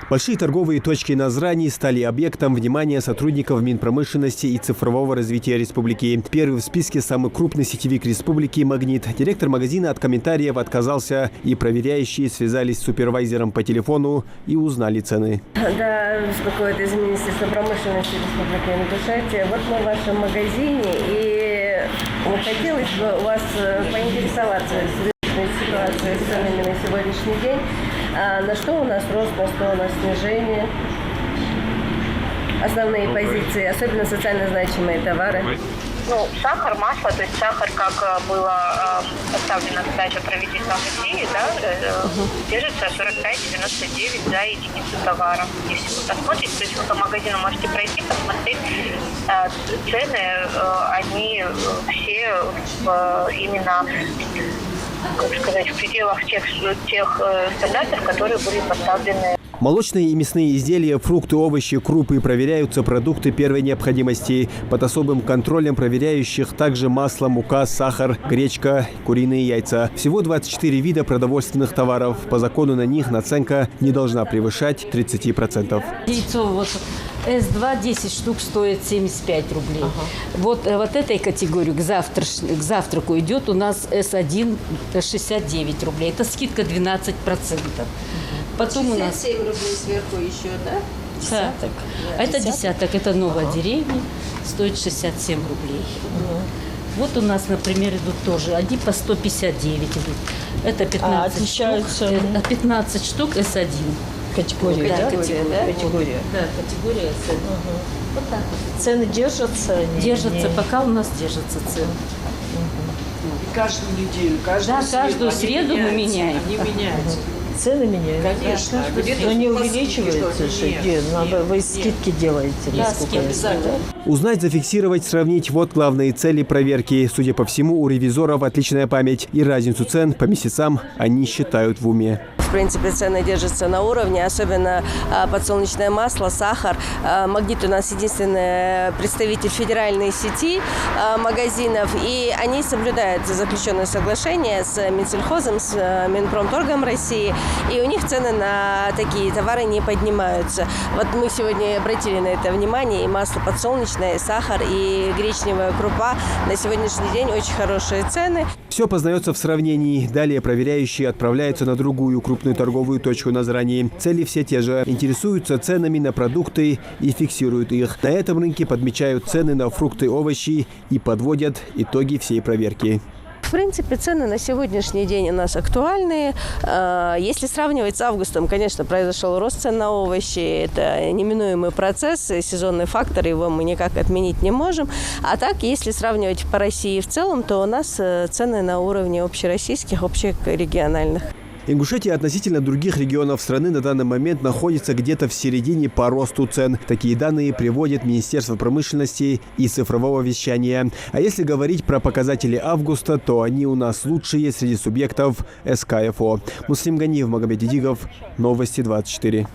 Большие торговые точки Назрани стали объектом внимания сотрудников Минпромышленности и цифрового развития республики. Первый в списке самый крупный сетевик республики «Магнит». Директор магазина от комментариев отказался, и проверяющие связались с супервайзером по телефону и узнали цены. Да, беспокоит из Министерства промышленности Республики Ингушетия. Вот мы в вашем магазине, и хотелось бы у вас поинтересоваться ситуацией с ценами на сегодняшний день. На что у нас рост, на что у нас снижение. Основные позиции, особенно социально значимые товары. Ну, сахар, масло, то есть сахар, как было поставлено задача правительства России, да, держится 45,99 за единицу товара. Если вы посмотрите, то есть вы по магазину можете пройти, посмотреть цены, они все именно, как сказать, в пределах тех стандартов, которые были поставлены. Молочные и мясные изделия, фрукты, овощи, крупы проверяются, продукты первой необходимости. Под особым контролем проверяющих также масло, мука, сахар, гречка, куриные яйца. Всего 24 вида продовольственных товаров. По закону на них наценка не должна превышать 30%. Яйцо вот С2 10 штук стоит 75 рублей. Вот этой категории к завтраку идет у нас С1 69 рублей. Это скидка 12%. Потом 67 у нас рублей сверху еще, да? десяток. Это десяток, это новая деревня, стоит 67 рублей. Вот у нас, например, идут тоже, они по 159 идут. Это 15 штук, 15 штук С1. Категория, да? Категория. Да, категория С1. Вот так вот. Цены держатся? Держатся, пока у нас держатся цены. Каждую неделю, каждую среду мы меняем. Они меняются. Цены меняются? Конечно. Но не увеличиваются же? Вы скидки делаете? Да, скидки. Узнать, зафиксировать, сравнить – вот главные цели проверки. Судя по всему, у ревизоров отличная память. И разницу цен по месяцам они считают в уме. В принципе, цены держатся на уровне, особенно подсолнечное масло, сахар. «Магнит» у нас единственный представитель федеральной сети магазинов, и они соблюдают заключенное соглашение с Минсельхозом, с Минпромторгом России, и у них цены на такие товары не поднимаются. Вот мы сегодня обратили на это внимание, и масло подсолнечное, и сахар, и гречневая крупа. На сегодняшний день очень хорошие цены. Все познается в сравнении. Далее проверяющие отправляются на другую крупную торговую точку Назрани. Цели все те же. Интересуются ценами на продукты и фиксируют их. На этом рынке подмечают цены на фрукты, овощи и подводят итоги всей проверки. В принципе, цены на сегодняшний день у нас актуальные. Если сравнивать с августом, конечно, произошел рост цен на овощи. Это неминуемый процесс, сезонный фактор, его мы никак отменить не можем. А так, если сравнивать по России в целом, то у нас цены на уровне общероссийских, общерегиональных. Ингушетия относительно других регионов страны на данный момент находится где-то в середине по росту цен. Такие данные приводит Министерство промышленности и цифрового вещания. А если говорить про показатели августа, то они у нас лучшие среди субъектов СКФО. Муслим Ганиев, Магомед Дидигов, Новости 24.